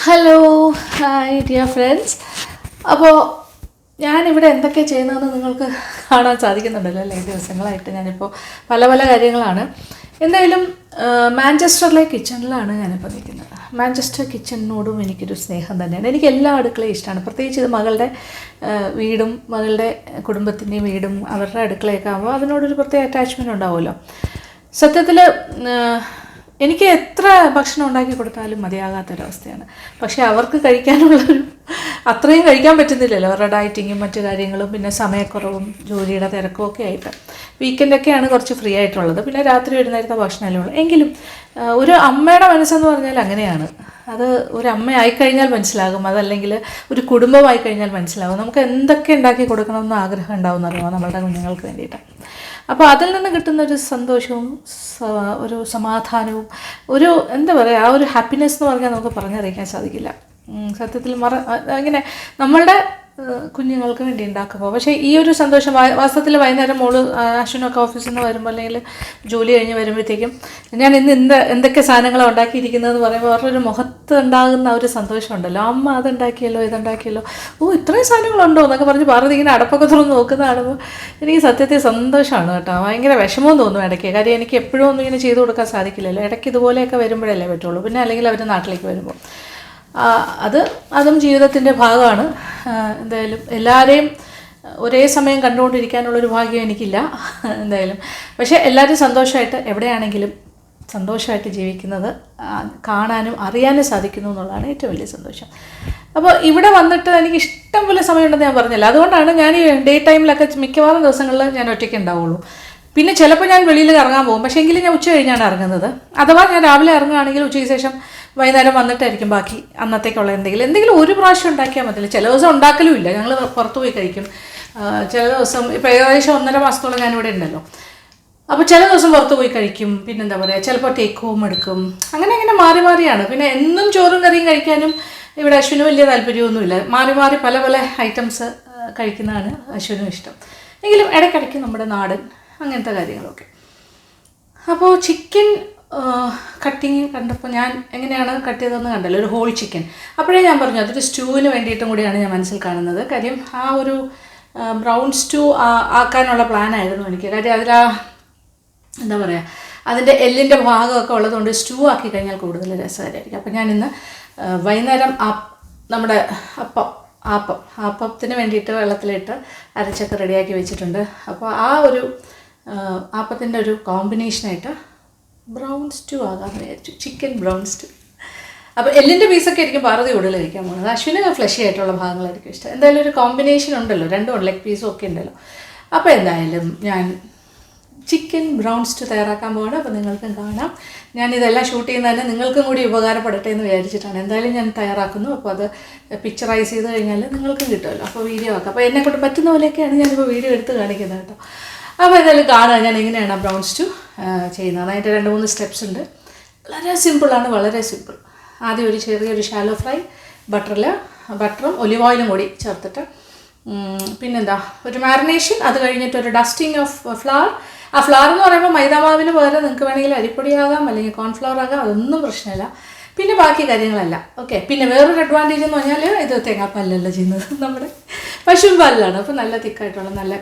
Hello hi dear friends. അപ്പോൾ ഞാനിവിടെ എന്തൊക്കെ ചെയ്യുന്നതെന്ന് നിങ്ങൾക്ക് കാണാൻ സാധിക്കുന്നുണ്ടല്ലോ അല്ലേ? ദിവസങ്ങളായിട്ട് ഞാനിപ്പോൾ പല പല കാര്യങ്ങളാണ്. എന്തായാലും മാഞ്ചസ്റ്ററിലെ കിച്ചണിലാണ് ഞാനിപ്പോൾ നിൽക്കുന്നത്. മാഞ്ചസ്റ്റർ കിച്ചണിനോടും എനിക്കൊരു സ്നേഹം തന്നെയാണ്. എനിക്ക് എല്ലാ അടുക്കളയും ഇഷ്ടമാണ്. പ്രത്യേകിച്ച് ഇത് മകളുടെ വീടും മകളുടെ കുടുംബത്തിൻ്റെയും വീടും അവരുടെ അടുക്കളയൊക്കെ ആകുമ്പോൾ അതിനോടൊരു പ്രത്യേക അറ്റാച്ച്മെൻറ്റ് ഉണ്ടാവുമല്ലോ. സത്യത്തിൽ എനിക്ക് എത്ര ഭക്ഷണം ഉണ്ടാക്കി കൊടുത്താലും മതിയാകാത്തൊരവസ്ഥയാണ്. പക്ഷേ അവർക്ക് കഴിക്കാനുള്ളൊരു അത്രയും കഴിക്കാൻ പറ്റുന്നില്ലല്ലോ, അവരുടെ ഡയറ്റിങ്ങും മറ്റു കാര്യങ്ങളും, പിന്നെ സമയക്കുറവും ജോലിയുടെ തിരക്കും ഒക്കെ ആയിട്ട്. വീക്കെൻഡൊക്കെയാണ് കുറച്ച് ഫ്രീ ആയിട്ടുള്ളത്, പിന്നെ രാത്രി ഒരു നേരത്തെ ഭക്ഷണമല്ലേ ഉള്ളൂ. എങ്കിലും ഒരു അമ്മയുടെ മനസ്സെന്ന് പറഞ്ഞാൽ അങ്ങനെയാണ്. അത് ഒരു അമ്മയായിക്കഴിഞ്ഞാൽ മനസ്സിലാകും, അതല്ലെങ്കിൽ ഒരു കുടുംബമായി കഴിഞ്ഞാൽ മനസ്സിലാകും. നമുക്ക് എന്തൊക്കെ ഉണ്ടാക്കി കൊടുക്കണമെന്ന് ആഗ്രഹം ഉണ്ടാവും എന്നറിയാമോ നമ്മളുടെ കുഞ്ഞുങ്ങൾക്ക് വേണ്ടിയിട്ട്. അപ്പോൾ അതിൽ നിന്ന് കിട്ടുന്ന ഒരു സന്തോഷവും ഒരു സമാധാനവും ഒരു എന്താ പറയുക, ആ ഒരു ഹാപ്പിനെസ് എന്ന് പറഞ്ഞാൽ നമുക്ക് പറഞ്ഞറിയിക്കാൻ സാധിക്കില്ല. സത്യത്തിൽ ഇങ്ങനെ നമ്മളുടെ കുഞ്ഞുങ്ങൾക്ക് വേണ്ടി ഉണ്ടാക്കുമ്പോൾ. പക്ഷേ ഈ ഒരു സന്തോഷം വാസ്തവത്തിൽ വൈകുന്നേരം മോള് അശ്വിനൊക്കെ ഓഫീസിൽ നിന്ന് വരുമ്പോൾ അല്ലെങ്കിൽ ജോലി കഴിഞ്ഞ് വരുമ്പോഴത്തേക്കും ഞാൻ ഇന്ന് എന്തൊക്കെ സാധനങ്ങളാണ് ഉണ്ടാക്കിയിരിക്കുന്നതെന്ന് പറയുമ്പോൾ അവരുടെ മുഖത്ത് ഉണ്ടാകുന്ന ഒരു സന്തോഷമുണ്ടല്ലോ. അമ്മ അതുണ്ടാക്കിയല്ലോ ഇതുണ്ടാക്കിയല്ലോ, ഇത്രയും സാധനങ്ങളുണ്ടോ എന്നൊക്കെ പറഞ്ഞ് പറഞ്ഞ് ഇങ്ങനെ അടപ്പൊക്കെ തുറന്ന് നോക്കുന്ന കാണുമ്പോൾ എനിക്ക് സത്യത്തിൽ സന്തോഷമാണ് കേട്ടോ. ഭയങ്കര വിഷമവും തോന്നും ഇടയ്ക്ക്. കാര്യം എനിക്ക് എപ്പോഴും ഒന്നും ഇങ്ങനെ ചെയ്തു കൊടുക്കാൻ സാധിക്കില്ലല്ലോ. ഇടയ്ക്ക് ഇതുപോലെയൊക്കെ വരുമ്പോഴല്ലേ പറ്റുള്ളൂ. പിന്നെ അല്ലെങ്കിൽ അവർ നാട്ടിലേക്ക് വരുമ്പോൾ അതും ജീവിതത്തിൻ്റെ ഭാഗമാണ്. എന്തായാലും എല്ലാവരെയും ഒരേ സമയം കണ്ടുകൊണ്ടിരിക്കാനുള്ളൊരു ഭാഗ്യം എനിക്കില്ല എന്തായാലും. പക്ഷേ എല്ലാവരും സന്തോഷമായിട്ട് എവിടെയാണെങ്കിലും സന്തോഷമായിട്ട് ജീവിക്കുന്നത് കാണാനും അറിയാനും സാധിക്കുന്നു എന്നുള്ളതാണ് ഏറ്റവും വലിയ സന്തോഷം. അപ്പോൾ ഇവിടെ വന്നിട്ട് എനിക്ക് ഇഷ്ടം പോലെ സമയമുണ്ടെന്ന് ഞാൻ പറഞ്ഞില്ല. അതുകൊണ്ടാണ് ഞാൻ ഈ ഡേ ടൈമിലൊക്കെ മിക്കവാറും ദിവസങ്ങളിൽ ഞാൻ ഒറ്റയ്ക്ക് ഉണ്ടാവുള്ളൂ. പിന്നെ ചിലപ്പോൾ ഞാൻ വെളിയിൽ ഇറങ്ങാൻ പോകും, പക്ഷേ എങ്കിലും ഞാൻ ഉച്ച കഴിഞ്ഞാണ് ഇറങ്ങുന്നത്. അഥവാ ഞാൻ രാവിലെ ഇറങ്ങുകയാണെങ്കിൽ ഉച്ചയ്ക്ക് ശേഷം വൈകുന്നേരം വന്നിട്ടായിരിക്കും ബാക്കി അന്നത്തേക്കുള്ള എന്തെങ്കിലും ഒരു പ്രാവശ്യം ഉണ്ടാക്കിയാൽ മതിയില്ല. ചില ദിവസം ഉണ്ടാക്കലും ഇല്ല, ഞങ്ങൾ പുറത്ത് പോയി കഴിക്കും. ചില ദിവസം ഇപ്പോൾ ഏകദേശം 1.5 മാസത്തോളം ഞാനിവിടെ ഉണ്ടല്ലോ. അപ്പോൾ ചില ദിവസം പുറത്ത് പോയി കഴിക്കും. പിന്നെന്താ പറയുക, ചിലപ്പോൾ ടേക്ക് ഹോം എടുക്കും. അങ്ങനെ മാറി മാറിയാണ്. പിന്നെ എന്നും ചോറും കറിയും കഴിക്കാനും ഇവിടെ അശ്വിന് വലിയ താല്പര്യമൊന്നുമില്ല. മാറി മാറി പല പല ഐറ്റംസ് കഴിക്കുന്നതാണ് അശ്വിനും ഇഷ്ടം. എങ്കിലും ഇടയ്ക്കിടയ്ക്ക് നമ്മുടെ നാടൻ അങ്ങനത്തെ കാര്യങ്ങളൊക്കെ. അപ്പോൾ ചിക്കൻ കട്ടിങ് കണ്ടപ്പോൾ ഞാൻ എങ്ങനെയാണ് കട്ട് ചെയ്തതെന്ന് കണ്ടല്ലോ, ഒരു ഹോൾ ചിക്കൻ. അപ്പോഴേ ഞാൻ പറഞ്ഞു അതൊരു സ്റ്റൂവിന് വേണ്ടിയിട്ടും കൂടിയാണ് ഞാൻ മനസ്സിൽ കാണുന്നത്. കാര്യം ആ ഒരു ബ്രൗൺ സ്റ്റൂ ആക്കാനുള്ള പ്ലാനായിരുന്നു എനിക്ക്. കാര്യം എന്താ പറയുക, അതിൻ്റെ എല്ലിൻ്റെ ഭാഗമൊക്കെ ഉള്ളതുകൊണ്ട് സ്റ്റൂ ആക്കി കഴിഞ്ഞാൽ കൂടുതൽ രസകരമായിരിക്കും. അപ്പോൾ ഞാനിന്ന് വൈകുന്നേരം നമ്മുടെ ആപ്പത്തിന് വേണ്ടിയിട്ട് വെള്ളത്തിലിട്ട് അരച്ചൊക്കെ റെഡിയാക്കി വെച്ചിട്ടുണ്ട്. അപ്പോൾ ആ ഒരു ആപ്പത്തിൻ്റെ ഒരു കോമ്പിനേഷനായിട്ട് ബ്രൗൺ സ്റ്റൂ ആകാമെന്ന് വിചാരിച്ചു, ചിക്കൻ ബ്രൗൺ സ്റ്റൂ. അപ്പോൾ എല്ലിൻ്റെ പീസൊക്കെ ആയിരിക്കും പാർവതി കൂടുതൽ കഴിക്കാൻ പോകുന്നത്. അശ്വിന് ഫ്ലഷി ആയിട്ടുള്ള ഭാഗങ്ങളായിരിക്കും ഇഷ്ടം. എന്തായാലും ഒരു കോമ്പിനേഷൻ ഉണ്ടല്ലോ, രണ്ടും ലെഗ് പീസും ഒക്കെ ഉണ്ടല്ലോ. അപ്പോൾ എന്തായാലും ഞാൻ ചിക്കൻ ബ്രൗൺ സ്റ്റൂ തയ്യാറാക്കാൻ പോവാണ്. അപ്പോൾ നിങ്ങൾക്കും കാണാം. ഞാനിതെല്ലാം ഷൂട്ട് ചെയ്യുന്നതന്നെ നിങ്ങൾക്കും കൂടി ഉപകാരപ്പെടട്ടെ എന്ന് വിചാരിച്ചിട്ടാണ്. എന്തായാലും ഞാൻ തയ്യാറാക്കുന്നു. അപ്പോൾ അത് പിക്ചറൈസ് ചെയ്ത് കഴിഞ്ഞാൽ നിങ്ങൾക്കും കിട്ടുമല്ലോ. അപ്പോൾ വീഡിയോ ആക്കാം. അപ്പോൾ എന്നെക്കൊണ്ട് പറ്റുന്ന പോലെയൊക്കെയാണ് ഞാനിപ്പോൾ വീഡിയോ എടുത്ത് കാണിക്കുന്നത് കേട്ടോ. അപ്പോൾ എന്തായാലും കാണുക ഞാൻ എങ്ങനെയാണ് ബ്രൗൺ സ്റ്റൂ ചെയ്യുന്നത്. അതിൻ്റെ 2-3 സ്റ്റെപ്സ് ഉണ്ട്. വളരെ സിമ്പിളാണ്, വളരെ സിമ്പിൾ. ആദ്യം ഒരു ചെറിയൊരു ഷാലോ ഫ്രൈ ബട്ടറും ഒലിവ് ഓയിലും കൂടി ചേർത്തിട്ട്, പിന്നെന്താ ഒരു മാരിനേഷൻ. അത് കഴിഞ്ഞിട്ട് ഒരു ഡസ്റ്റിങ് ഓഫ് ഫ്ലവർ. ആ ഫ്ലവർ എന്ന് പറയുമ്പോൾ മൈദാമാവിന് പകരം നിങ്ങൾക്ക് വേണമെങ്കിൽ അരിപ്പൊടിയാകാം അല്ലെങ്കിൽ കോൺഫ്ലവർ ആകാം, അതൊന്നും പ്രശ്നമില്ല. പിന്നെ ബാക്കി കാര്യങ്ങളല്ല. ഓക്കെ. പിന്നെ വേറൊരു അഡ്വാൻറ്റേജ് എന്ന് പറഞ്ഞാൽ ഇത് തേങ്ങാപ്പാലല്ല ചെയ്യുന്നത്, നമ്മുടെ പശുവും പാലിലാണ്. അപ്പോൾ നല്ല തിക്കായിട്ടുള്ള നല്ല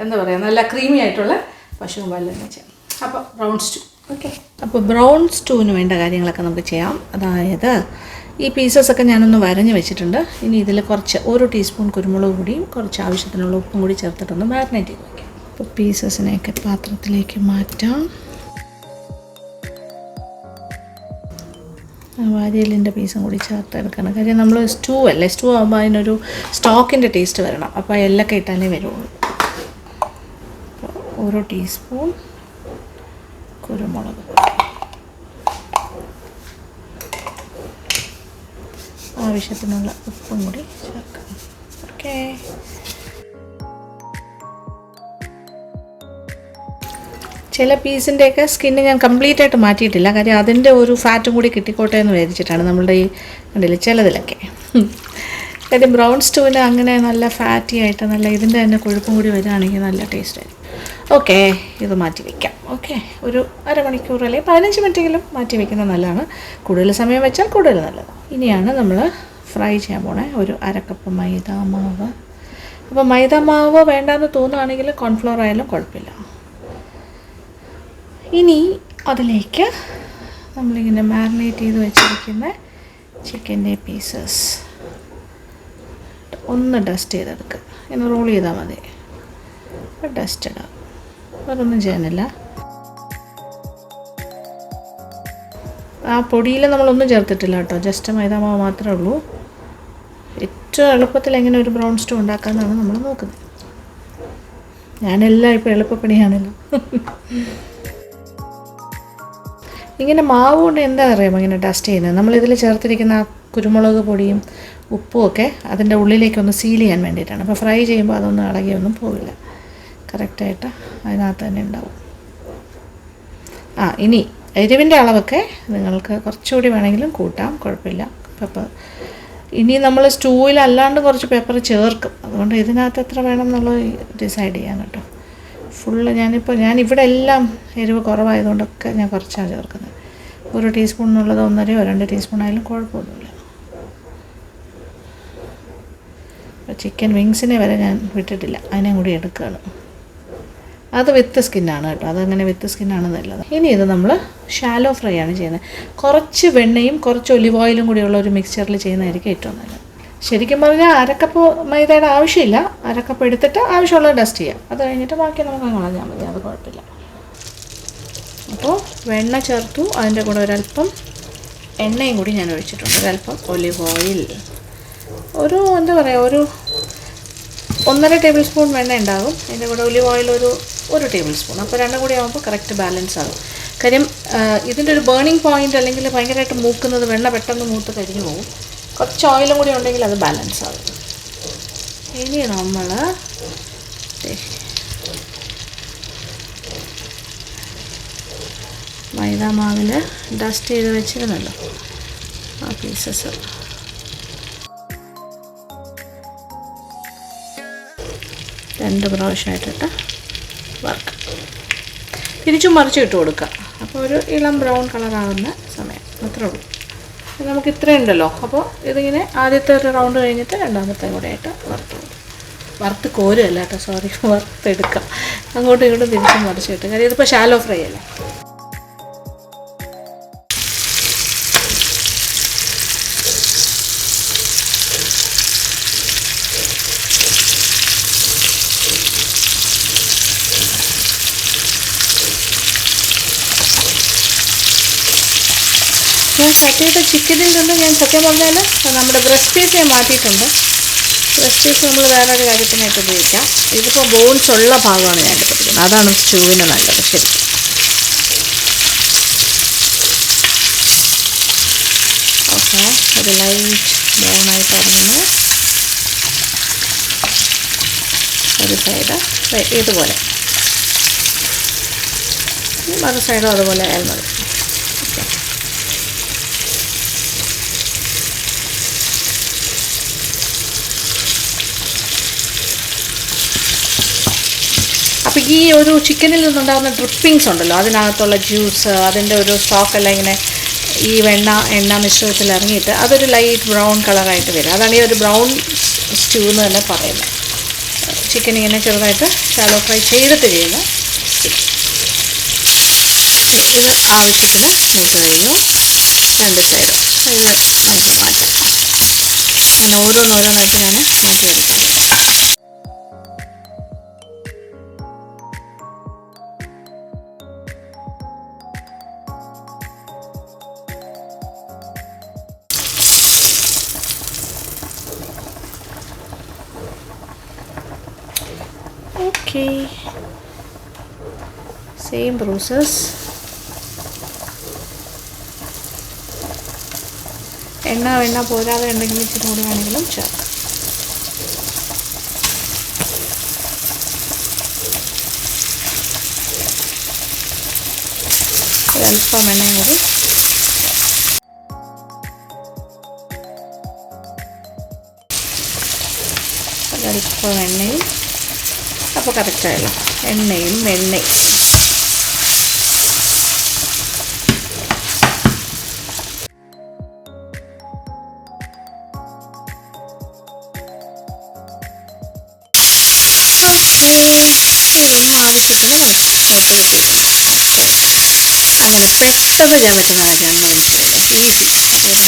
എന്താ പറയുക, നല്ല ക്രീമി ആയിട്ടുള്ള പശുവും പാലിൽ തന്നെ ചെയ്യാം. അപ്പോൾ ബ്രൗൺ സ്റ്റൂ. ഓക്കെ. അപ്പോൾ ബ്രൗൺ സ്റ്റൂവിന് വേണ്ട കാര്യങ്ങളൊക്കെ നമുക്ക് ചെയ്യാം. അതായത് ഈ പീസസൊക്കെ ഞാനൊന്ന് വരഞ്ഞ് വെച്ചിട്ടുണ്ട്. ഇനി ഇതിൽ കുറച്ച് 1 ടീസ്പൂൺ കുരുമുളക് പൊടിയും കുറച്ച് ആവശ്യത്തിനുള്ള ഉപ്പും കൂടി ചേർത്തിട്ടൊന്ന് മാരിനേറ്റ് ചെയ്ത് വയ്ക്കാം. അപ്പോൾ പീസസിനെയൊക്കെ പാത്രത്തിലേക്ക് മാറ്റാം. വാരിയലിൻ്റെ പീസും കൂടി ചേർത്തെടുക്കണം. കാര്യം നമ്മൾ സ്റ്റൂ ആകുമ്പോൾ അതിനൊരു സ്റ്റോക്കിൻ്റെ ടേസ്റ്റ് വരണം. അപ്പോൾ എല്ലൊക്കെ ഇട്ടാലേ വരുള്ളൂ. അപ്പോൾ 1 ടീസ്പൂൺ കുരുമുളക് പൊടി, ആവശ്യത്തിനുള്ള ഉപ്പും കൂടി ചേർക്കാം. ഓക്കെ. ചില പീസിൻ്റെയൊക്കെ സ്കിന്ന് ഞാൻ കംപ്ലീറ്റ് ആയിട്ട് മാറ്റിയിട്ടില്ല. കാര്യം അതിൻ്റെ ഒരു ഫാറ്റും കൂടി കിട്ടിക്കോട്ടെ എന്ന് വിചാരിച്ചിട്ടാണ്. നമ്മളുടെ ഈ കണ്ടില്ല ചിലതിലൊക്കെ. കാര്യം ബ്രൗൺ സ്റ്റൂവിന് അങ്ങനെ നല്ല ഫാറ്റി ആയിട്ട് നല്ല ഇതിൻ്റെ തന്നെ കൊഴുപ്പും കൂടി വരികയാണെങ്കിൽ നല്ല ടേസ്റ്റ് ആയിരിക്കും. ഓക്കെ, ഇത് മാറ്റി വയ്ക്കാം. ഓക്കെ, ഒരു അരമണിക്കൂർ അല്ലെങ്കിൽ 15 മിനിറ്റെങ്കിലും മാറ്റി വയ്ക്കുന്നത് നല്ലതാണ്. കൂടുതൽ സമയം വെച്ചാൽ കൂടുതൽ നല്ലത്. ഇനിയാണ് നമ്മൾ ഫ്രൈ ചെയ്യാൻ പോണേ. ഒരു അരക്കപ്പ് മൈദ മാവ്. അപ്പോൾ മൈദ മാവ് വേണ്ടാന്ന് തോന്നുകയാണെങ്കിൽ കോൺഫ്ലവർ ആയാലും കുഴപ്പമില്ല. ഇനി അതിലേക്ക് നമ്മളിങ്ങനെ മാരിനേറ്റ് ചെയ്ത് വെച്ചിരിക്കുന്ന ചിക്കൻ്റെ പീസസ് ഒന്ന് ഡസ്റ്റ് ചെയ്തെടുക്കുക. ഇങ്ങനെ റോൾ ചെയ്താൽ മതി. ഡസ്റ്റ് ഇടാം, അതൊന്നും ചെയ്യാനില്ല. ആ പൊടിയിൽ നമ്മളൊന്നും ചേർത്തിട്ടില്ല കേട്ടോ, ജസ്റ്റ് മൈദാമാവ് മാത്രമേ ഉള്ളൂ. ഏറ്റവും എളുപ്പത്തിൽ എങ്ങനെ ഒരു ബ്രൗൺ സ്റ്റൂ ഉണ്ടാക്കാമെന്നാണ് നമ്മൾ നോക്കുന്നത്. ഞാനെല്ലാം ഇപ്പോൾ എളുപ്പപ്പണിയാണല്ലോ. ഇങ്ങനെ മാവ് കൊണ്ട് എന്താ അറിയാമോ ഇങ്ങനെ ഡസ്റ്റ് ചെയ്യുന്നത്? നമ്മളിതിൽ ചേർത്തിരിക്കുന്ന കുരുമുളക് പൊടിയും ഉപ്പും ഒക്കെ അതിൻ്റെ ഉള്ളിലേക്കൊന്ന് സീൽ ചെയ്യാൻ വേണ്ടിയിട്ടാണ്. അപ്പോൾ ഫ്രൈ ചെയ്യുമ്പോൾ അതൊന്നും ഇളകിയൊന്നും പോവില്ല, കറക്റ്റായിട്ട് അതിനകത്ത് തന്നെ ഉണ്ടാവും. ഇനി എരിവിൻ്റെ അളവൊക്കെ നിങ്ങൾക്ക് കുറച്ചുകൂടി വേണമെങ്കിലും കൂട്ടാം, കുഴപ്പമില്ല. പെപ്പർ ഇനി നമ്മൾ സ്റ്റൂവിൽ അല്ലാണ്ട് കുറച്ച് പെപ്പർ ചേർക്കും, അതുകൊണ്ട് ഇതിനകത്ത് എത്ര വേണം എന്നുള്ളത് ഡിസൈഡ് ചെയ്യാൻ കേട്ടോ. ഫുള്ള് ഞാനിവിടെ എല്ലാം എരിവ് കുറവായതുകൊണ്ടൊക്കെ ഞാൻ കുറച്ചാണ് ചേർക്കുന്നത്. 1 ടീസ്പൂൺ എന്നുള്ളത് 1.5 ടീസ്പൂൺ ആയാലും കുഴപ്പമൊന്നുമില്ല. ചിക്കൻ വിങ്സിനെ വരെ ഞാൻ വിട്ടിട്ടില്ല, അതിനെ കൂടി എടുക്കുകയാണ്. അത് വിത്ത് സ്കിന്നാണ് കേട്ടോ, അതങ്ങനെ വിത്ത് സ്കിന്നാണ് നല്ലത്. ഇനി ഇത് നമ്മൾ ഷാലോ ഫ്രൈ ആണ് ചെയ്യുന്നത്. കുറച്ച് വെണ്ണയും കുറച്ച് ഒലിവ് ഓയിലും കൂടിയുള്ള ഒരു മിക്സ്ചറിൽ ചെയ്യുന്നതായിരിക്കും ഏറ്റവും നല്ലത്. ശരിക്കും പറഞ്ഞാൽ അരക്കപ്പ് മൈദയുടെ ആവശ്യമില്ല, അരക്കപ്പ് എടുത്തിട്ട് ആവശ്യമുള്ളത് ഡസ്റ്റ് ചെയ്യാം. അത് കഴിഞ്ഞിട്ട് ബാക്കി നമുക്ക് കളഞ്ഞാൽ മതി, അത് കുഴപ്പമില്ല. അപ്പോൾ വെണ്ണ ചേർത്തു, അതിൻ്റെ കൂടെ ഒരല്പം എണ്ണയും കൂടി ഞാൻ ഒഴിച്ചിട്ടുണ്ട്. ഒരല്പം ഒലിവ് ഓയിൽ, ഒരു 1.5 ടേബിൾ സ്പൂൺ വെണ്ണ ഉണ്ടാകും. അതിൻ്റെ കൂടെ ഒലിവ് ഓയിൽ ഒരു ടേബിൾ സ്പൂൺ. അപ്പോൾ രണ്ടും കൂടി ആകുമ്പോൾ കറക്റ്റ് ബാലൻസ് ആകും. കാര്യം ഇതിൻ്റെ ഒരു ബേണിംഗ് പോയിൻ്റ് അല്ലെങ്കിൽ ഭയങ്കരമായിട്ട് മൂക്കുന്നത്, വെണ്ണ പെട്ടെന്ന് മൂത്ത് കരിഞ്ഞു പോകും. കുറച്ച് ഓയിലും കൂടി ഉണ്ടെങ്കിൽ അത് ബാലൻസ് ആകും. ഇനി നമ്മൾ മൈദ മാവിൽ ഡസ്റ്റ് ചെയ്ത് വെച്ചിരുന്നല്ലോ ആ പീസസ് രണ്ട് പ്രാവശ്യമായിട്ടിട്ട് വറുക്കുക. തിരിച്ചും മറിച്ച് ഇട്ട് കൊടുക്കുക. അപ്പോൾ ഒരു ഇളം ബ്രൗൺ കളറാകുന്ന സമയം അത്രേ ഉള്ളൂ. നമുക്ക് ഇത്രയുണ്ടല്ലോ. അപ്പോൾ ഇതിങ്ങനെ ആദ്യത്തെ ഒരു റൗണ്ട് കഴിഞ്ഞിട്ട് രണ്ടാമത്തെ കൂടെ ആയിട്ട് വറുത്ത് കോരുകയല്ല കേട്ടോ, സോറി, വറുത്തെടുക്കാം. അങ്ങോട്ടും ഇങ്ങോട്ടും തിരിച്ചും മറിച്ചിട്ട്. കാര്യം ഇതിപ്പോൾ ഷാലോ ഫ്രൈ അല്ലേ. ഞാൻ ചട്ടിയുടെ ചിക്കനിൽ നിന്ന് ഞാൻ സത്യം പറഞ്ഞാൽ നമ്മുടെ ബ്രസ്റ്റ് പീസ് ഞാൻ മാറ്റിയിട്ടുണ്ട്. ബ്രസ്റ്റ് പീസ് നമ്മൾ വേറൊരു കാര്യത്തിനായിട്ട് ഉപയോഗിക്കാം. ഇതിപ്പോൾ ബോൺസ് ഉള്ള ഭാഗമാണ് ഞാൻ എടുത്തിരിക്കുന്നത്, അതാണ് സ്റ്റൂവിന് നല്ലത്. ശരി, ഓക്കെ. ഒരു ലൈറ്റ് ബ്രൗൺ ആയിട്ട് ഇറങ്ങുന്നു. ഒരു സൈഡ് ഇതുപോലെ, മറു സൈഡും അതുപോലെ ആയാൽ മതി. ഓക്കെ, അപ്പോൾ ഈ ഒരു ചിക്കനിൽ നിന്നുണ്ടാകുന്ന ഡ്രിപ്പിങ്സ് ഉണ്ടല്ലോ, അതിനകത്തുള്ള ജ്യൂസ്, അതിൻ്റെ ഒരു സ്റ്റോക്കെല്ലാം ഇങ്ങനെ ഈ എണ്ണ മിശ്രിതത്തിൽ ഇറങ്ങിയിട്ട് അതൊരു ലൈറ്റ് ബ്രൗൺ കളറായിട്ട് വരും. അതാണ് ഈ ഒരു ബ്രൗൺ സ്റ്റൂ എന്ന് തന്നെ പറയുന്നത്. ചിക്കൻ ഇങ്ങനെ ചെറുതായിട്ട് ഷാലോ ഫ്രൈ ചെയ്തിട്ട് ചെയ്യുന്ന ഇത് ആവശ്യത്തിന് മൂത്ത് കഴിഞ്ഞു. രണ്ട് സൈഡും ഇത് നമുക്ക് മാറ്റാം. അങ്ങനെ ഓരോന്നോരോന്നായിട്ട് ഞാൻ മാറ്റിയെടുക്കാം. Okay, same process. എണ്ണ പോരാതെ ഉണ്ടെങ്കിൽ ഇച്ചിരി കൂടി വേണമെങ്കിലും ചേർക്കാം. ഒരല്പം എണ്ണയും കൂടി. ഒരല്പം എണ്ണയും അപ്പോൾ കറക്റ്റായല്ലോ. എണ്ണയും ഇതൊന്ന് ആവശ്യത്തിന് വെള്ളം സോട്ട് ചെയ്തിരിക്കണം. അങ്ങനെ പെട്ടെന്ന് ചെയ്യാൻ പറ്റുന്ന കാര്യമാണ് മേടിച്ചത്. ഈസി. ഇതാകുമ്പോൾ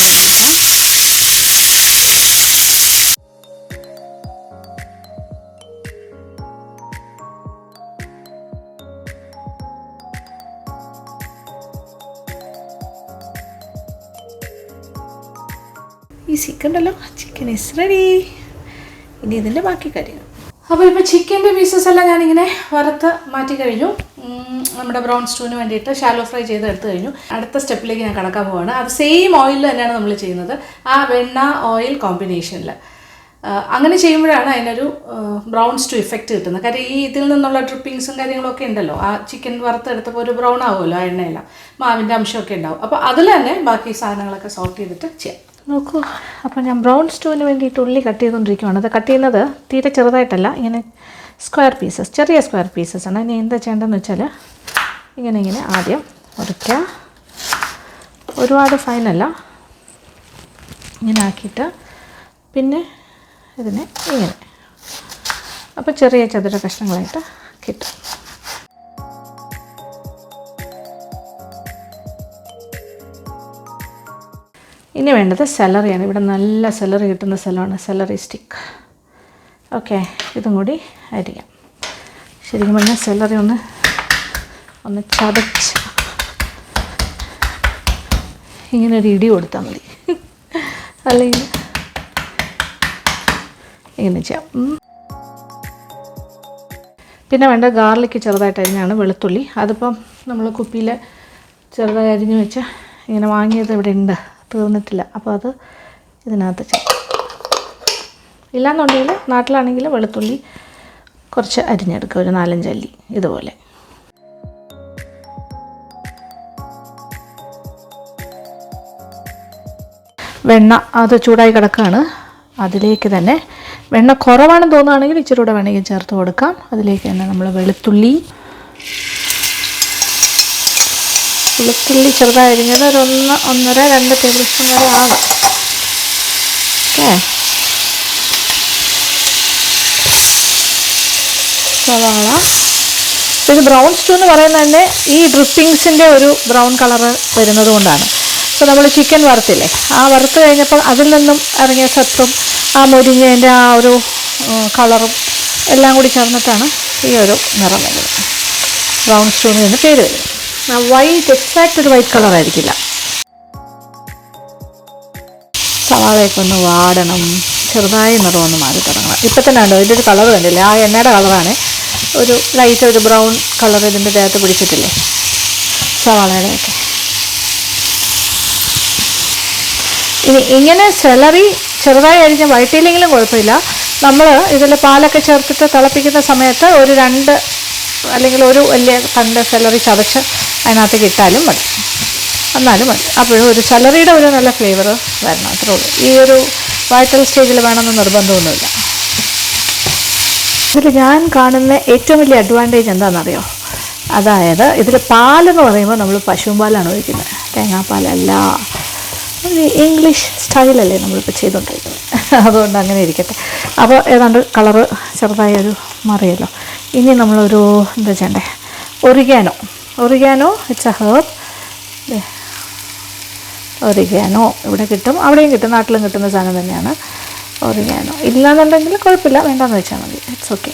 ഈസി. കണ്ടല്ലോ, ചിക്കൻ ഈസ് റെഡി. ഇനി ഇതിൻ്റെ ബാക്കി കാര്യങ്ങൾ. അപ്പോൾ ഇപ്പോൾ ചിക്കൻ്റെ പീസസ് എല്ലാം ഞാനിങ്ങനെ വറുത്ത് മാറ്റി കഴിഞ്ഞു. നമ്മുടെ ബ്രൗൺ സ്റ്റൂവിന് വേണ്ടിയിട്ട് ഷാലോ ഫ്രൈ ചെയ്ത് എടുത്തു കഴിഞ്ഞു. അടുത്ത സ്റ്റെപ്പിലേക്ക് ഞാൻ കടക്കാൻ പോവുകയാണ്. അത് സെയിം ഓയിലിൽ തന്നെയാണ് നമ്മൾ ചെയ്യുന്നത്, ആ വെണ്ണ ഓയിൽ കോമ്പിനേഷനിൽ. അങ്ങനെ ചെയ്യുമ്പോഴാണ് അതിനൊരു ബ്രൗൺ സ്റ്റൂ ഇഫക്റ്റ് കിട്ടുന്നത്. കാര്യം ഈ ഇതിൽ നിന്നുള്ള ഡ്രിപ്പിങ്സും കാര്യങ്ങളൊക്കെ ഉണ്ടല്ലോ, ആ ചിക്കൻ വറുത്തെടുത്തപ്പോൾ ഒരു ബ്രൗൺ ആവുമല്ലോ, ആ എണ്ണയെല്ലാം മാവിൻ്റെ അംശമൊക്കെ ഉണ്ടാവും. അപ്പോൾ അതിൽ തന്നെ ബാക്കി സാധനങ്ങളൊക്കെ സോർട്ട് ചെയ്തിട്ട് ചെയ്യാം. നോക്കൂ, അപ്പോൾ ഞാൻ ബ്രൗൺ സ്റ്റൂവിന് വേണ്ടിയിട്ട് ഉള്ളി കട്ട് ചെയ്തുകൊണ്ടിരിക്കുകയാണ്. അത് കട്ട് ചെയ്യുന്നത് തീരെ ചെറുതായിട്ടല്ല, ഇങ്ങനെ സ്ക്വയർ പീസസ്, ചെറിയ സ്ക്വയർ പീസസ് ആണ്. ഇനി എന്താ ചെയ്യേണ്ടതെന്ന് വെച്ചാൽ ഇങ്ങനെ ആദ്യം മുറിക്കുക. ഒരുപാട് ഫൈനല്ല, ഇങ്ങനെ ആക്കിയിട്ട് പിന്നെ ഇതിനെ ഇങ്ങനെ, അപ്പോൾ ചെറിയ ചതുര കഷ്ണങ്ങളായിട്ട് കിട്ടും. ഇനി വേണ്ടത് സെലറിയാണ്. ഇവിടെ നല്ല സെലറി കിട്ടുന്ന സ്ഥലമാണ്, സെലറി സ്റ്റിക്ക്. ഓക്കെ, ഇതും കൂടി അരിയാം. ശരിക്കും പറഞ്ഞാൽ സെലറി ഒന്ന് ചതച്ച് ഇങ്ങനെ ഒരു ഇടി കൊടുത്താൽ മതി, അല്ലെങ്കിൽ ഇങ്ങനെ ചെയ്യാം. പിന്നെ വേണ്ട ഗാർലിക്ക് ചെറുതായിട്ട് അരിഞ്ഞാണ്, വെളുത്തുള്ളി. അതിപ്പം നമ്മൾ കുപ്പിയിൽ ചെറുതായി അരിഞ്ഞ് വെച്ച് ഇങ്ങനെ വാങ്ങിയത് ഇവിടെ ഉണ്ട്, തീർന്നിട്ടില്ല. അപ്പോൾ അത് ഇതിനകത്ത് ചെയ്യാം. ഇല്ലാന്നുണ്ടെങ്കിൽ നാട്ടിലാണെങ്കിൽ വെളുത്തുള്ളി കുറച്ച് അരിഞ്ഞെടുക്കുക, ഒരു 4-5 അല്ലി ഇതുപോലെ. വെണ്ണ അത് ചൂടായി കിടക്കുകയാണ്. അതിലേക്ക് തന്നെ വെണ്ണ കുറവാണെന്ന് തോന്നുകയാണെങ്കിൽ ഇച്ചിരി കൂടെ വേണമെങ്കിൽ ചേർത്ത് കൊടുക്കാം. അതിലേക്ക് തന്നെ നമ്മൾ വെളുത്തുള്ളി ചെറുതായി അരിഞ്ഞത് ഒരു 1-1.5-2 ടേബിൾ സ്പൂൺ വരെ ആകാം. ഓക്കെ, സവാള. ഇത് ബ്രൗൺ സ്റ്റൂ എന്ന് പറയുന്നത് തന്നെ ഈ ഡ്രിപ്പിങ്സിൻ്റെ ഒരു ബ്രൗൺ കളറ് വരുന്നത് കൊണ്ടാണ്. അപ്പോൾ നമ്മൾ ചിക്കൻ വറുത്തില്ലേ, ആ വറുത്ത് കഴിഞ്ഞപ്പോൾ അതിൽ നിന്നും ഇറങ്ങിയ സത്തും ആ മുരിഞ്ഞതിൻ്റെ ആ ഒരു കളറും എല്ലാം കൂടി ചേർന്നിട്ടാണ് ഈ ഒരു നിറം വരുന്നത്. ബ്രൗൺ സ്റ്റൂ എന്ന് പേര് വരുന്നത്. വൈറ്റ്, എക്സാക്റ്റ് ഒരു വൈറ്റ് കളറായിരിക്കില്ല. സവാളയൊക്കെ ഒന്ന് വാടണം, ചെറുതായി നിറമൊന്ന് മാറി തുടങ്ങണം. ഇപ്പം തന്നെ ഉണ്ടോ ഇതിൻ്റെ ഒരു കളർ കണ്ടില്ലേ, ആ എണ്ണയുടെ കളറാണ്. ഒരു ലൈറ്റ് ഒരു ബ്രൗൺ കളർ ഇതിൻ്റെ ദേഹത്ത് പിടിച്ചിട്ടില്ലേ സവാളയുടെയൊക്കെ. ഇനി ഇങ്ങനെ സെലറി ചെറുതായി അരിഞ്ഞ് വഴറ്റിയില്ലെങ്കിലും കുഴപ്പമില്ല. നമ്മൾ ഇതിൽ പാലൊക്കെ ചേർത്തിട്ട് തിളപ്പിക്കുന്ന സമയത്ത് ഒരു 2 അല്ലെങ്കിൽ ഒരു വലിയ തണ്ട് സെലറി ചതച്ച് അതിനകത്തേക്ക് ഇട്ടാലും മതി, എന്നാലും മതി. അപ്പോഴും ഒരു സെലറിയുടെ ഒരു നല്ല ഫ്ലേവർ വരണം, അത്രേ ഉള്ളൂ. ഈ ഒരു വഴറ്റൽ സ്റ്റേജിൽ വേണമെന്ന് നിർബന്ധമൊന്നുമില്ല. ഇതിൽ ഞാൻ കാണുന്ന ഏറ്റവും വലിയ അഡ്വാൻറ്റേജ് എന്താണെന്നറിയോ? അതായത് ഇതിൽ പാലെന്ന് പറയുമ്പോൾ നമ്മൾ പശുവും പാലാണ് ഒഴിക്കുന്നത്, തേങ്ങാപ്പാലല്ല. ഇംഗ്ലീഷ് സ്റ്റൈലല്ലേ നമ്മളിപ്പോൾ ചെയ്തുകൊണ്ടിരിക്കുന്നത്, അതുകൊണ്ട് അങ്ങനെ ഇരിക്കട്ടെ. അപ്പോൾ ഏതാണ്ട് കളറ് ചെറുതായി ഒരു മറിയല്ലോ. ഇനി നമ്മളൊരു എന്താ ചെയ്യണ്ടേ, oregano it's A herb. Oregano ഇവിടെ കിട്ടും, അവിടെയും കിട്ടും, നാട്ടിലും കിട്ടുന്ന സാധനം തന്നെയാണ് ഒറിഗാനോ. ഇല്ലാന്നുണ്ടെങ്കിൽ കുഴപ്പമില്ല, വേണ്ടാന്ന് വെച്ചാൽ മതി, ഇറ്റ്സ് ഓക്കെ.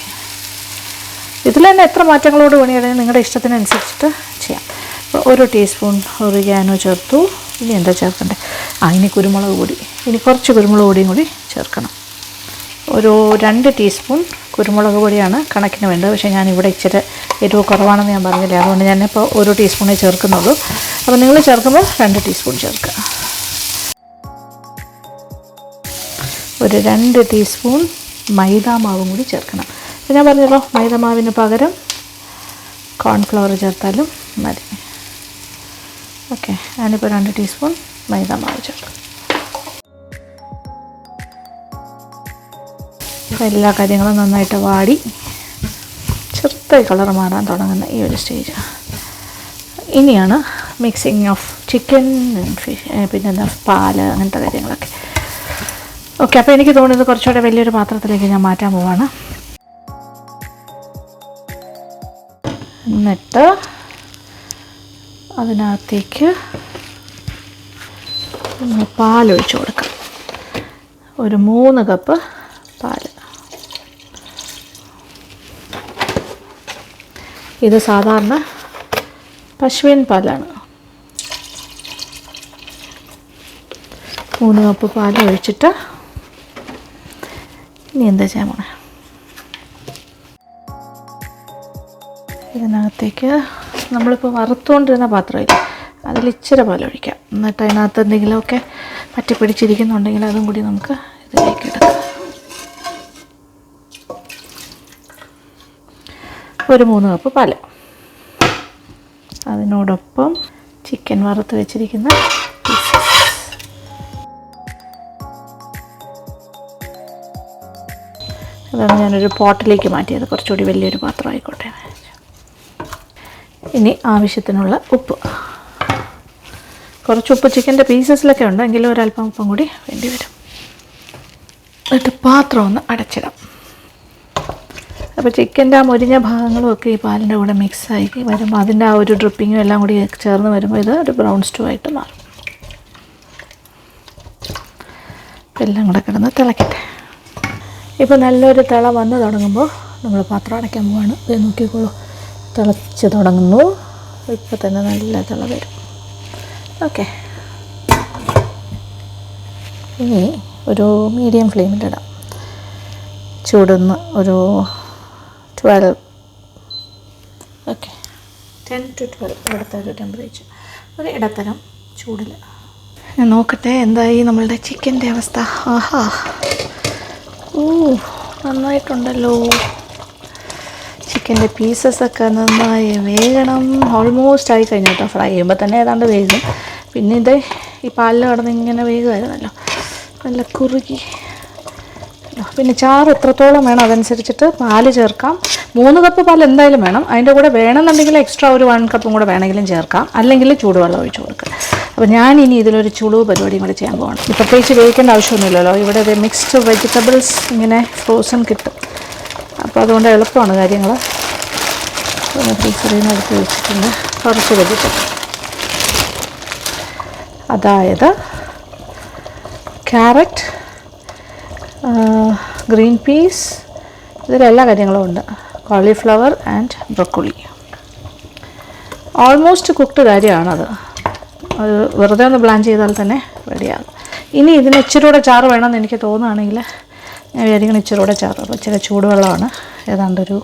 ഇതിൽ തന്നെ എത്ര മാറ്റങ്ങളോട് വേണമെങ്കിൽ നിങ്ങളുടെ ഇഷ്ടത്തിനനുസരിച്ചിട്ട് ചെയ്യാം. അപ്പോൾ 1 ടീസ്പൂൺ ഒറിഗാനോ ചേർത്തു. ഇനി എന്താ ചേർക്കണ്ടേ? ഇനി കുരുമുളക് പൊടി, ഇനി കുറച്ച് കുരുമുളക് പൊടിയും കൂടി ചേർക്കണം. ഒരു 2 ടീസ്പൂൺ കുരുമുളക് പൊടിയാണ് കണക്കിന് വേണ്ടത്. പക്ഷേ ഞാനിവിടെ ഇച്ചിരി എരിവ് കുറവാണെന്ന് ഞാൻ പറഞ്ഞില്ലേ, അതുകൊണ്ട് ഞാനിപ്പോൾ 1 ടീസ്പൂണേ ചേർക്കുന്നുള്ളൂ. അപ്പോൾ നിങ്ങൾ ചേർക്കുമ്പോൾ 2 ടീസ്പൂൺ ചേർക്കുക. ഒരു 2 ടീസ്പൂൺ മൈദാമാവും കൂടി ചേർക്കണം. അപ്പോൾ ഞാൻ പറഞ്ഞല്ലോ, മൈദാമാവിന് പകരം കോൺഫ്ലവർ ചേർത്താലും മതി. ഓക്കെ, ഞാനിപ്പോൾ 2 ടീസ്പൂൺ മൈദാമാവ് ചേർക്കും. അപ്പോൾ എല്ലാ കാര്യങ്ങളും നന്നായിട്ട് വാടി മൊത്തം കളർ മാറാൻ തുടങ്ങുന്ന ഈ ഒരു സ്റ്റേജ്. ഇനിയാണ് മിക്സിങ് ഓഫ് ചിക്കൻ, ഫിഷ്, പിന്നെന്താ പാല്, അങ്ങനത്തെ കാര്യങ്ങളൊക്കെ. ഓക്കെ, അപ്പോൾ എനിക്ക് തോന്നുന്നത് കുറച്ചുകൂടെ വലിയൊരു പാത്രത്തിലേക്ക് ഞാൻ മാറ്റാൻ പോവാണ്. എന്നിട്ട് അതിനകത്തേക്ക് നമ്മൾ പാലൊഴിച്ച് കൊടുക്കാം. ഒരു 3 കപ്പ് പാല്. ഇത് സാധാരണ പശുവിൻ പാലാണ്. 3 കപ്പ് പാൽ ഒഴിച്ചിട്ട് ഇനി എന്താ ചെയ്യാൻ പോണേ, ഇതിനകത്തേക്ക് നമ്മളിപ്പോൾ വറുത്തുകൊണ്ടിരുന്ന പാത്രമില്ല, അതിൽ ഇച്ചിരി പാലൊഴിക്കാം. എന്നിട്ട് അതിനകത്ത് എന്തെങ്കിലുമൊക്കെ പറ്റി പിടിച്ചിരിക്കുന്നുണ്ടെങ്കിൽ അതും കൂടി നമുക്ക് ഇതിലേക്ക് എടുക്കാം. ഒരു 3 കപ്പ് പാല്. അതിനോടൊപ്പം ചിക്കൻ വറുത്ത് വെച്ചിരിക്കുന്ന പീസസ്. അതാണ് ഞാനൊരു പോട്ടിലേക്ക് മാറ്റിയത്, കുറച്ചുകൂടി വലിയൊരു പാത്രം ആയിക്കോട്ടെ. ഇനി ആവശ്യത്തിനുള്ള ഉപ്പ്. കുറച്ച് ഉപ്പ് ചിക്കൻ്റെ പീസസിലൊക്കെ ഉണ്ട്, എങ്കിലും ഒരല്പം ഉപ്പും കൂടി വേണ്ടി വരും. എന്നിട്ട് പാത്രം ഒന്ന് അടച്ചിടാം. അപ്പോൾ ചിക്കൻ്റെ ആ മുരിഞ്ഞ ഭാഗങ്ങളും ഒക്കെ ഈ പാലിൻ്റെ കൂടെ മിക്സായി വരുമ്പോൾ അതിൻ്റെ ആ ഒരു ഡ്രിപ്പിങ്ങും എല്ലാം കൂടി ചേർന്ന് വരുമ്പോൾ ഇത് ഒരു ബ്രൗൺ സ്റ്റൂ ആയിട്ട് മാറും. എല്ലാം കൂടെ കിടന്ന് തിളക്കട്ടെ. ഇപ്പോൾ നല്ലൊരു തിള വന്ന് തുടങ്ങുമ്പോൾ നമ്മൾ പാത്രം അടയ്ക്കാൻ പോവാണ്. ഇത് നോക്കിക്കോളൂ, തിളച്ച് തുടങ്ങുന്നു. ഇപ്പോൾ തന്നെ നല്ല തിള വരും. ഓക്കെ, ഇനി ഒരു മീഡിയം ഫ്ലെയിമിലിടാം. ചൂടൊന്ന് ഒരു 12, ഓക്കെ 10 to 12 ഇവിടുത്തെ ഒരു ടെമ്പറേച്ചർ, ഒരു ഇടത്തരം ചൂടിൽ. ഞാൻ നോക്കട്ടെ എന്തായി നമ്മളുടെ ചിക്കൻ്റെ അവസ്ഥ. ആഹാ, നന്നായിട്ടുണ്ടല്ലോ. ചിക്കൻ്റെ പീസസൊക്കെ നന്നായി വേകണം. ഓൾമോസ്റ്റ് ആയി കഴിഞ്ഞു കേട്ടോ. ഫ്രൈ ചെയ്യുമ്പോൾ തന്നെ ഏതാണ്ട് വേകും. പിന്നെ ഇത് ഈ പാലിൽ കിടന്ന് ഇങ്ങനെ വേകുമായിരുന്നല്ലോ, നല്ല കുറുകി. പിന്നെ ചാറ് എത്രത്തോളം വേണം അതനുസരിച്ചിട്ട് പാല് ചേർക്കാം. 3 കപ്പ് പാൽ എന്തായാലും വേണം. അതിൻ്റെ കൂടെ വേണമെന്നുണ്ടെങ്കിൽ എക്സ്ട്രാ ഒരു 1 കപ്പും കൂടെ വേണമെങ്കിലും ചേർക്കാം, അല്ലെങ്കിൽ ചൂടുവെള്ളം ഒഴിച്ച് കൊടുക്കുക. അപ്പോൾ ഞാനിനി ഇതിലൊരു ചുളിവ് പരിപാടിയും കൂടെ ചെയ്യാൻ പോകണം. ഇപ്പോൾ പ്രത്യേകിച്ച് വേവിക്കേണ്ട ആവശ്യമൊന്നുമില്ലല്ലോ, ഇവിടെ ഇത് മിക്സ്ഡ് വെജിറ്റബിൾസ് ഇങ്ങനെ ഫ്രോസൺ കിട്ടും. അപ്പോൾ അതുകൊണ്ട് എളുപ്പമാണ് കാര്യങ്ങൾ. ഫ്രീസറിൽ നിന്ന് എടുത്ത് വെച്ചിട്ടുണ്ട് കുറച്ച് വെജിറ്റബിൾ, അതായത് ക്യാരറ്റ്, ഗ്രീൻ പീസ്, ഇതിലെല്ലാ കാര്യങ്ങളും ഉണ്ട്. Cauliflower and broccoli. Almost cooked കാര്യമാണത്. അത് വെറുതെ ഒന്ന് ബ്ലാൻഡ് ചെയ്താൽ തന്നെ റെഡിയാകും. ഇനി ഇതിന് ഇച്ചിരി കൂടെ ചാറ് വേണമെന്ന് എനിക്ക് തോന്നുകയാണെങ്കിൽ ഞാൻ വിചാരിക്കണം ഇച്ചിരി കൂടെ ചാറ്. അപ്പോൾ ഇച്ചിരി ചൂടുവെള്ളമാണ്, ഏതാണ്ടൊരു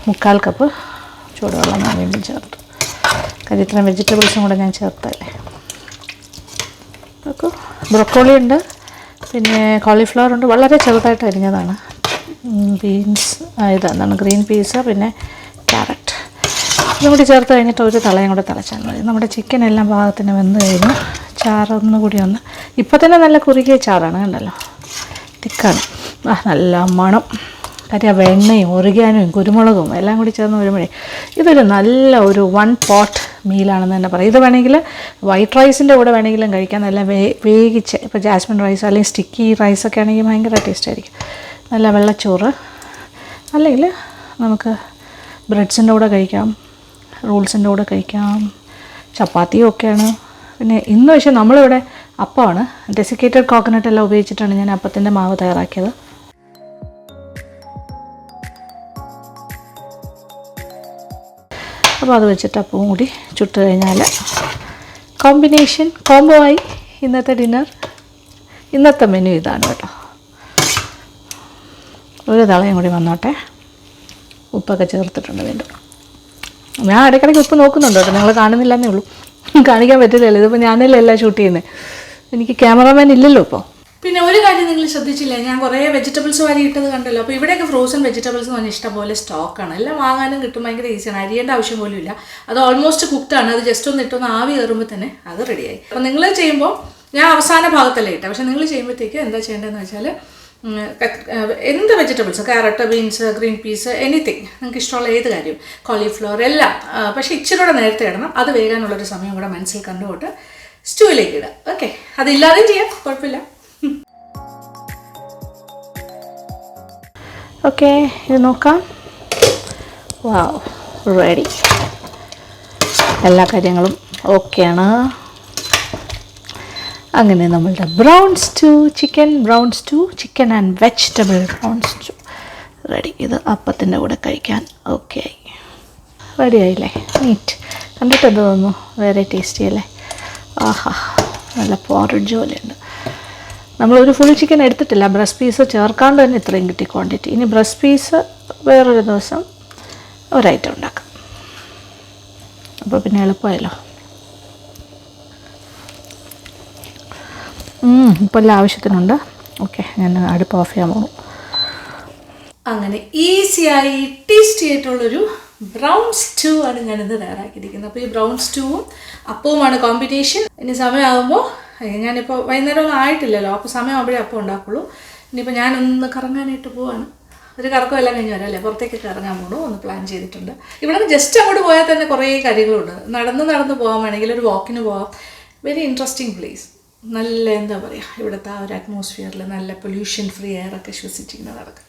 3/4 കപ്പ് ചൂടുവെള്ളം ഞാൻ വീണ്ടും ചേർത്തു. കാര്യം ഇത്രയും വെജിറ്റബിൾസും കൂടെ ഞാൻ ചേർത്തല്ലേ. നോക്കൂ, ബ്രൊക്കോളി ഉണ്ട്, പിന്നെ കോളിഫ്ലവർ ഉണ്ട്, വളരെ ചെറുതായിട്ട് അരിഞ്ഞതാണ്. ബീൻസ്, ഇതെന്താണ് ഗ്രീൻ പീസ്, പിന്നെ ക്യാരറ്റ്. ഇതും കൂടി ചേർത്ത് കഴിഞ്ഞിട്ട് ഒരു തളയും കൂടെ തിളച്ചാൽ മതി. നമ്മുടെ ചിക്കൻ എല്ലാം പാകത്തിന് വെന്ത് കഴിഞ്ഞു. ചാറൊന്നുകൂടി ഒന്ന്, ഇപ്പോൾ തന്നെ നല്ല കുറുകിയ ചാറാണ്, കണ്ടല്ലോ, തിക്കാണ്. നല്ല മണം. കാര്യം വെണ്ണയും ഒറിഗാനും കുരുമുളകും എല്ലാം കൂടി ചേർന്ന് വരുമ്പോഴേ ഇതൊരു നല്ല ഒരു 1 പോട്ട് മീലാണെന്ന് തന്നെ പറയാം. ഇത് വേണമെങ്കിൽ വൈറ്റ് റൈസിൻ്റെ കൂടെ വേണമെങ്കിലും കഴിക്കാം. നല്ല വേവിച്ച്, ഇപ്പോൾ ജാസ്മിൻ റൈസ് അല്ലെങ്കിൽ സ്റ്റിക്കി റൈസൊക്കെ ആണെങ്കിൽ ഭയങ്കര ടേസ്റ്റ് ആയിരിക്കും. നല്ല വെള്ളച്ചോറ്, അല്ലെങ്കിൽ നമുക്ക് ബ്രെഡ്സിൻ്റെ കൂടെ കഴിക്കാം, റോൾസിൻ്റെ കൂടെ കഴിക്കാം, ചപ്പാത്തിയും ഒക്കെയാണ്. പിന്നെ ഇന്ന് പക്ഷേ നമ്മളിവിടെ അപ്പമാണ്, ഡെസിക്കേറ്റഡ് കോക്കനട്ട് എല്ലാം ഉപയോഗിച്ചിട്ടാണ് ഞാൻ അപ്പത്തിൻ്റെ മാവ് തയ്യാറാക്കിയത്. അപ്പോൾ അത് വെച്ചിട്ട് അപ്പവും കൂടി ചുട്ട് കഴിഞ്ഞാൽ കോംബോ ആയി ഇന്നത്തെ ഡിന്നർ. ഇന്നത്തെ മെനു ഇതാണ് കേട്ടോ. ഒരു തളയും കൂടി വന്നോട്ടെ. ഉപ്പൊക്കെ ചേർത്തിട്ടുണ്ട് വീണ്ടും. ഞാൻ ഇടയ്ക്കിടയ്ക്ക് ഉപ്പ് നോക്കുന്നുണ്ട് കേട്ടോ, നിങ്ങൾ കാണുന്നില്ലെന്നേ ഉള്ളൂ. കാണിക്കാൻ പറ്റില്ലല്ലോ, ഇതിപ്പോൾ ഞാനല്ലേ എല്ലാം ഷൂട്ട് ചെയ്യുന്നത്, എനിക്ക് ക്യാമറാമാൻ ഇല്ലല്ലോ ഇപ്പോൾ. പിന്നെ ഒരു കാര്യം നിങ്ങൾ ശ്രദ്ധിച്ചില്ലേ, ഞാൻ കുറേ വെജിറ്റബിൾസ് വാരി ഇട്ടത് കണ്ടല്ലോ. അപ്പോൾ ഇവിടെയൊക്കെ ഫ്രോസൺ വെജിറ്റബിൾസ് എന്ന് പറഞ്ഞാൽ ഇഷ്ടംപോലെ സ്റ്റോക്കാണ്, എല്ലാം വാങ്ങാനും കിട്ടും, ഭയങ്കര ഈസിയാണ്, അരിയേണ്ട ആവശ്യം പോലും ഇല്ല. അത് ഓൾമോസ്റ്റ് കുക്ക്ഡാണ്. അത് ജസ്റ്റ് ഒന്ന് ഇട്ടൊന്ന് ആവി കയറുമ്പോൾ തന്നെ അത് റെഡിയായി. അപ്പോൾ നിങ്ങൾ ചെയ്യുമ്പോൾ, ഞാൻ അവസാന ഭാഗത്തല്ലേ ഇട്ടേ, പക്ഷേ നിങ്ങൾ ചെയ്യുമ്പോഴത്തേക്ക് എന്താ ചെയ്യേണ്ടതെന്ന് വെച്ചാൽ എന്ത് vegetables, carrot, beans, green peas, anything, നിങ്ങൾക്ക് ഇഷ്ടമുള്ള ഏത് കാര്യം, കോളിഫ്ലവർ എല്ലാം. പക്ഷേ ഇച്ചിരി കൂടെ നേരത്തെ ഇടണം. അത് വേകാനുള്ളൊരു സമയം കൂടെ മനസ്സിൽ കണ്ടുകൊണ്ട് സ്റ്റൂവിലേക്ക് ഇടുക. ഓക്കെ, അതില്ലാതെയും ചെയ്യാം, കുഴപ്പമില്ല. ഓക്കെ, ഇത് നോക്കാം. വാവ്, റെഡി. എല്ലാ കാര്യങ്ങളും ഓക്കെയാണ്. അങ്ങനെ നമ്മളുടെ brown stew, chicken and vegetable brown stew ready. ഇത് അപ്പത്തിൻ്റെ കൂടെ കഴിക്കാൻ ഓക്കെ ആയി, റെഡി ആയില്ലേ? നീറ്റ്. കണ്ടിട്ട് എന്ത് തോന്നുന്നു? വേറെ ടേസ്റ്റി അല്ലേ? ആഹാ, നല്ല പോറഡ്ജ് പോലെയുണ്ട്. നമ്മളൊരു ഫുൾ ചിക്കൻ എടുത്തിട്ടില്ല, ബ്രസ്റ്റ് പീസ് ചേർക്കാണ്ട് തന്നെ ഇത്രയും കിട്ടി ക്വാണ്ടിറ്റി. ഇനി ബ്രസ്റ്റ് പീസ് വേറൊരു ദിവസം ഒരൈറ്റം ഉണ്ടാക്കാം. അപ്പോൾ പിന്നെ എളുപ്പമായല്ലോ. ഇപ്പോൾ എല്ലാം ആവശ്യത്തിനുണ്ട്. ഓക്കെ, ഞാൻ അടുപ്പ് ഓഫ് ചെയ്യാൻ പോകും. അങ്ങനെ ഈസിയായി ടേസ്റ്റി ആയിട്ടുള്ളൊരു ബ്രൗൺ സ്റ്റൂ ആണ് ഞാനിത് തയ്യാറാക്കിയിരിക്കുന്നത്. അപ്പോൾ ഈ ബ്രൗൺ സ്റ്റൂവും അപ്പവുമാണ് കോമ്പിനേഷൻ. ഇനി സമയമാകുമ്പോൾ, ഞാനിപ്പോൾ വൈകുന്നേരം ഒന്നും ആയിട്ടില്ലല്ലോ, അപ്പോൾ സമയമാകുമ്പോഴേ അപ്പം ഉണ്ടാക്കുള്ളൂ. ഇനിയിപ്പോൾ ഞാനൊന്ന് കറങ്ങാനായിട്ട് പോവാണ്. ഒരു കറക്കം എല്ലാം കഴിഞ്ഞ് വരാം അല്ലേ? പുറത്തേക്കൊക്കെ ഇറങ്ങാൻ പോകണു, ഒന്ന് പ്ലാൻ ചെയ്തിട്ടുണ്ട്. ഇവിടെ നിന്ന് ജസ്റ്റ് അങ്ങോട്ട് പോയാൽ തന്നെ കുറേ കാര്യങ്ങളുണ്ട്. നടന്ന് പോകാൻ വേണമെങ്കിൽ ഒരു വാക്കിന് പോകാം. Very interesting place. നല്ല എന്താ പറയുക, ഇവിടുത്തെ ആ ഒരു അറ്റ്മോസ്ഫിയറിൽ നല്ല പൊല്യൂഷൻ ഫ്രീ എയറൊക്കെ ശ്വസിച്ചിങ്ങനെ നടക്കും.